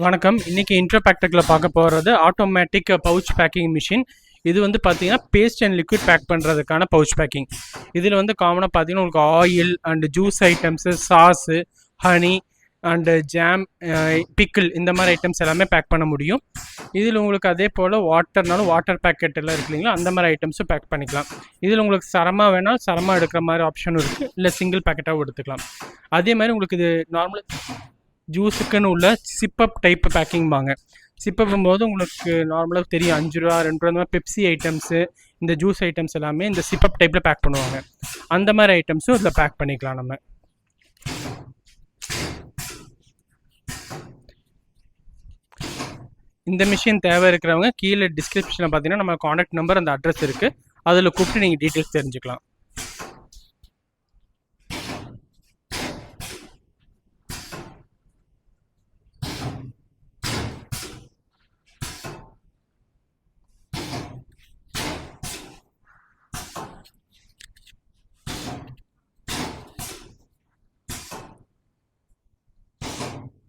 வணக்கம். இன்னைக்கு இன்ட்ரோ பேக்டெக்ல பார்க்க போகிறது ஆட்டோமேட்டிக் பவுச் பேக்கிங் மிஷின். இது வந்து பார்த்தீங்கன்னா பேஸ்ட் அண்ட் லிக்விட் பேக் பண்ணுறதுக்கான பவுச் பேக்கிங். இதில் வந்து காமனாக பார்த்தீங்கன்னா உங்களுக்கு oil and juice items, sauce, honey and jam, pickle இந்த மாதிரி ஐட்டம்ஸ் எல்லாமே பேக் பண்ண முடியும். இதில் உங்களுக்கு அதே போல் வாட்டர்னாலும் வாட்டர் பேக்கெட் எல்லாம் இருக்கு இல்லைங்களா, அந்த மாதிரி ஐட்டம்ஸும் பேக் பண்ணிக்கலாம். இதில் உங்களுக்கு சரமாக வேணால் சரமாக எடுக்கிற மாதிரி ஆப்ஷனும் இருக்குது, இல்லை சிங்கிள் பேக்கெட்டாகவும் எடுத்துக்கலாம். அதே மாதிரி உங்களுக்கு இது நார்மல் ஜூஸுக்குன்னு உள்ள சிப்பப் டைப் பேக்கிங்பாங்க. சிப்பப்பும் போது உங்களுக்கு நார்மலாக தெரியும், 5 ரூபா 2 ரூபா இந்த மாதிரி பெப்சி ஐட்டம்ஸு, இந்த ஜூஸ் ஐட்டம்ஸ் எல்லாமே இந்த சிப்பப் டைப்பில் பேக் பண்ணுவாங்க. அந்த மாதிரி ஐட்டம்ஸும் இதில் பேக் பண்ணிக்கலாம் நம்ம. இந்த மிஷின் தேவை இருக்கிறவங்க கீழே டிஸ்கிரிப்ஷனில் பார்த்தீங்கன்னா நம்ம காண்டாக்ட் நம்பர், அந்த அட்ரஸ் இருக்குது, அதில் கூப்பிட்டு நீங்கள் டீட்டெயில்ஸ் தெரிஞ்சுக்கலாம்.